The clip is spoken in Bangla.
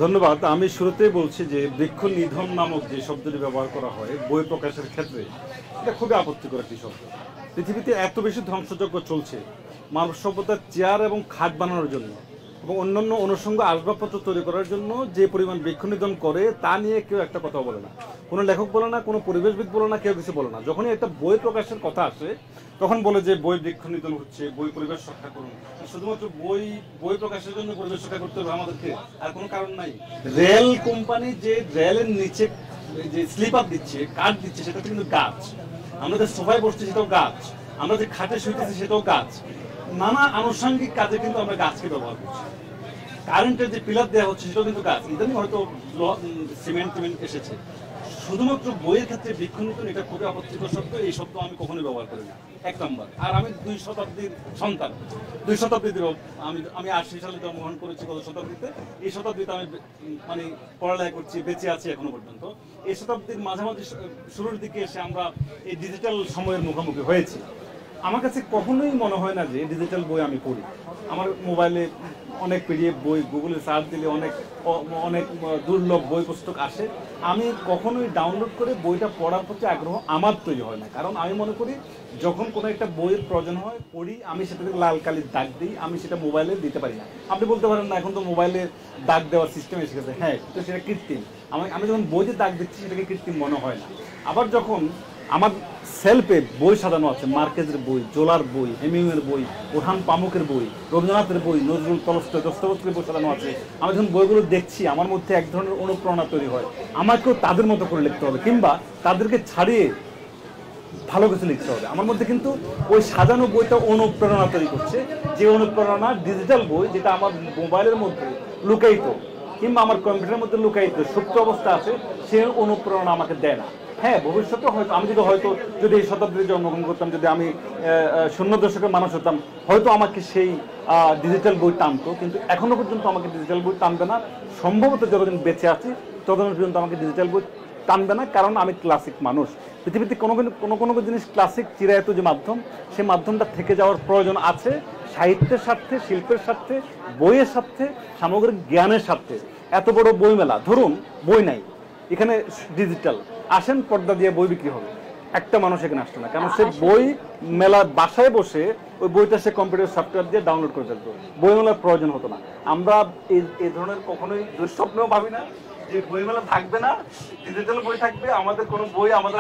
ধন্যবাদ। আমি শুরুতেই বলছি যে বৃক্ষ নিধন নামক যে শব্দটি ব্যবহার করা হয় বই প্রকাশের ক্ষেত্রে, এটা খুবই আপত্তিকর একটি শব্দ। পৃথিবীতে এত বেশি ধ্বংসযজ্ঞ চলছে মানব সভ্যতার চেয়ার এবং খাট বানানোর জন্য এবং অন্যান্য অনুষঙ্গ আসবাবপত্র তৈরি করার জন্য যে পরিমাণ বৃক্ষ নিধন করে তা নিয়ে কেউ একটা কথা বলে না, কোনো লেখক বলে না, কোনো পরিবেশবিদ বলে না, কেউ কিছু বলে না। যখনই একটা বই প্রকাশের কথা আসে তখন বলে যে বই বৃক্ষ নিধন হচ্ছে, বই পরিবেশ রক্ষা করুন। শুধুমাত্র বই বই প্রকাশের জন্য পরিবেশ রক্ষা করতে হবে আমাদেরকে, আর কোনো কারণ নাই। রেল কোম্পানি যে রেলের নিচে যে স্লিপার দিচ্ছে, কাঠ দিচ্ছে, সেটা কিন্তু গাছ। আমরা যে সোফায় বসছি সেটাও গাছ, আমরা যে খাটে শুইতেছি সেটাও গাছ। নানা আনুষঙ্গিক কাজে কিন্তু আমরা গাছকে ব্যবহার করছি। কারেন্টের যে পিলার দেওয়া হচ্ছে সেটাও কিন্তু গাছ। ইদানিং হয়তো সিমেন্ট এসেছে। শুধুমাত্র বইয়ের ক্ষেত্রে বৃক্ষ নিধন এটা খুবই আপত্তিকর শব্দ। এই শব্দ আমি কখনোই ব্যবহার করি না, এক নম্বর। আর আমি 2 শতাব্দীর সন্তান, 2 শতাব্দীর আমি 80 সালে জন্মগ্রহণ করেছি, গত শতাব্দীতে। এই শতাব্দীতে আমি মানে পড়ালেখা করছি, বেঁচে আছি এখনো পর্যন্ত। এই শতাব্দীর মাঝামাঝি শুরুর দিকে এসে আমরা এই ডিজিটাল সময়ের মুখোমুখি হয়েছি। আমার কাছে কখনোই মনে হয় না যে ডিজিটাল বই আমি পড়ি। আমার মোবাইলে অনেক পিডিএফ বই, গুগলে সার্চ দিলে অনেক অনেক দুর্লভ বই পুস্তক আসে। আমি কখনোই ডাউনলোড করে বইটা পড়ার প্রতি আগ্রহ আমার তৈরি হয় না, কারণ আমি মনে করি যখন কোনো একটা বইয়ের প্রয়োজন হয় পড়ি, আমি সেটাতে লাল কালির দাগ দিই, আমি সেটা মোবাইলে দিতে পারি না। আপনি বলতে পারেন না এখন তো মোবাইলে দাগ দেওয়ার সিস্টেম এসে গেছে, হ্যাঁ, তো সেটা কৃত্রিম। আমি যখন বইতে দাগ দিচ্ছি সেটাকে কৃত্রিম মনে হয় না। আবার যখন আমার সেলফে বই সাজানো আছে, মার্কেজের বই, জোলার বই, হেমিংওয়ের বই, ওরহান পামুকের বই, রবীন্দ্রনাথের বই, নজরুল, তলস্তয়, দস্তয়েভস্কির বই সাজানো আছে, আমি যখন বইগুলো দেখছি আমার মধ্যে এক ধরনের অনুপ্রেরণা তৈরি হয়। আমাকেও তাদের মতো করে লিখতে হবে, কিংবা তাদেরকে ছাড়িয়ে ভালো কিছু লিখতে হবে। আমার মধ্যে কিন্তু ওই সাজানো বইটা অনুপ্রেরণা তৈরি করছে, যে অনুপ্রেরণা ডিজিটাল বই, যেটা আমার মোবাইলের মধ্যে লুকায়িত কিংবা আমার কম্পিউটারের মধ্যে লুকায়িত সুপ্ত অবস্থা আছে, সে অনুপ্রেরণা আমাকে দেয় না। হ্যাঁ, ভবিষ্যতে হয়তো আমি যদি এই শতাব্দীতে জন্মগ্রহণ করতাম, যদি আমি ০ দশকের মানুষ হতাম, হয়তো আমাকে সেই ডিজিটাল বই টানতো, কিন্তু এখনো পর্যন্ত আমাকে ডিজিটাল বই টানবে না। সম্ভবত যতদিন বেঁচে আছি ততদিন পর্যন্ত আমাকে ডিজিটাল বই টানবে না, কারণ আমি ক্লাসিক মানুষ। পৃথিবীতে কোনো জিনিস ক্লাসিক, চিরায়ত যে মাধ্যম, সেই মাধ্যমটা থেকে যাওয়ার প্রয়োজন আছে সাহিত্যের স্বার্থে, শিল্পের স্বার্থে, বইয়ের স্বার্থে, সামগ্রিক জ্ঞানের স্বার্থে। এত বড় বইমেলা, ধরুন বই নাই, এখানে ডিজিটাল, আসেন পর্দা দিয়ে বই বিক্রি হবে, একটা মানুষ এখানে আসতো না, কারণ সে বই মেলা বাসায় বসে ওই বইটা সে কম্পিউটার সফটওয়্যার দিয়ে ডাউনলোড করে ফেলতো, বই মেলার প্রয়োজন হতো না। আমরা এই ধরনের কখনোই দুঃস্বপ্নেও ভাবি না যে বই মেলা থাকবে না, ডিজিটাল বই থাকবে, আমাদের কোনো বই আমাদের